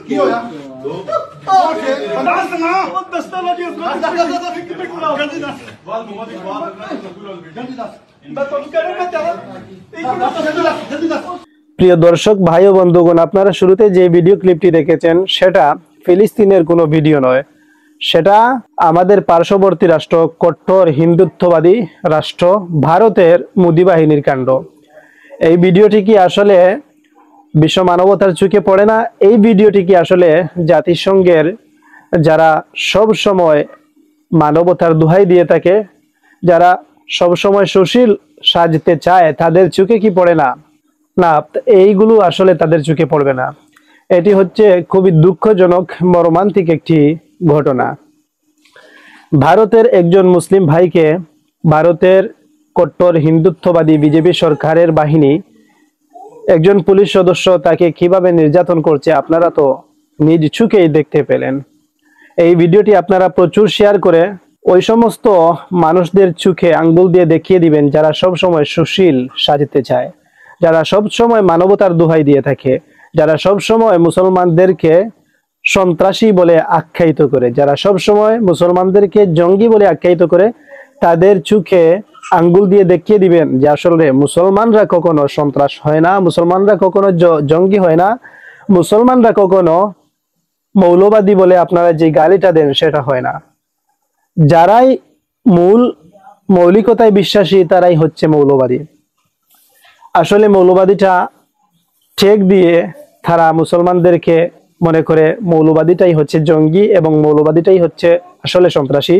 কি হয়া প্রিয় দর্শক ভাই ও বন্ধুগণ, আপনারা শুরুতে যে ভিডিও ক্লিপটি দেখেছেন সেটা ফিলিস্তিনের কোনো ভিডিও নয়, সেটা আমাদের পার্শ্ববর্তী রাষ্ট্র, কট্টর হিন্দুত্ববাদী রাষ্ট্র ভারতের মোদি বাহিনীর কাণ্ড। এই ভিডিওটি কি আসলে বিশ্ব মানবতার চোখে পড়ে না? এই ভিডিওটি কি আসলে জাতিসংঘের যারা সব সময় মানবতার দোহাই দিয়ে থাকে, যারা সব সময় সুশীল সাজতে চায়, তাদের চোখে কি পড়ে না? না, এইগুলো আসলে তাদের চোখে পড়বে না। এটি হচ্ছে খুবই দুঃখজনক মর্মান্তিক একটি ঘটনা। ভারতের একজন মুসলিম ভাইকে ভারতের কট্টর হিন্দুত্ববাদী বিজেপি সরকারের বাহিনী, একজন পুলিশ সদস্য তাকে কিভাবে নির্যাতন করছে আপনারা তো নিজ চোখেই দেখতে পেলেন। এই ভিডিওটি আপনারা প্রচুর শেয়ার করে ওই সমস্ত মানুষদের চোখে আঙ্গুল দিয়ে দেখিয়ে দিবেন যারা সব সময় সুশীল সাজতে চায়, যারা সব সময় মানবতার দোহাই দিয়ে থাকে, যারা সব সময় মুসলমানদেরকে সন্ত্রাসী বলে আখ্যায়িত করে, যারা সব সময় মুসলমানদেরকে জঙ্গি বলে আখ্যায়িত করে, তাদের চোখে আঙ্গুল দিয়ে দেখিয়ে দিবেন যে আসলে মুসলমানরা কখনো সন্ত্রাস হয় না, মুসলমানরা কখনো জঙ্গি হয় না, মুসলমানরা কখনো মৌলবাদী বলে আপনারা যে গালিটা দেন সেটা হয় না। যারাই মৌলিকতায় বিশ্বাসী তারাই হচ্ছে মৌলবাদী। আসলে মৌলবাদীটা ঠেক দিয়ে তারা মুসলমানদেরকে মনে করে মৌলবাদীটাই হচ্ছে জঙ্গি এবং মৌলবাদীটাই হচ্ছে আসলে সন্ত্রাসী।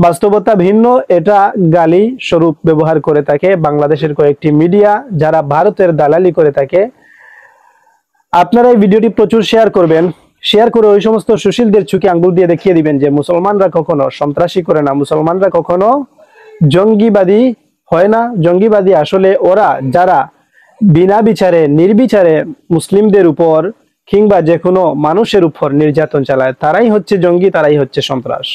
বাস্তবতা ভিন্ন, এটা গালি স্বরূপ ব্যবহার করে থাকে বাংলাদেশের কয়েকটি মিডিয়া যারা ভারতের দালালি করে থাকে। আপনারা এই ভিডিওটি প্রচুর শেয়ার করবেন, শেয়ার করে ওই সমস্ত সুশীলদের চোখে আঙ্গুল দিয়ে দেখিয়ে দিবেন যে মুসলমানরা কখনো সন্ত্রাসী করে না, মুসলমানরা কখনো জঙ্গিবাদী হয় না। জঙ্গিবাদী আসলে ওরা যারা বিনা বিচারে নির্বিচারে মুসলিমদের উপর কিংবা যে কোনো মানুষের উপর নির্যাতন চালায়, তারাই হচ্ছে জঙ্গি, তারাই হচ্ছে সন্ত্রাস।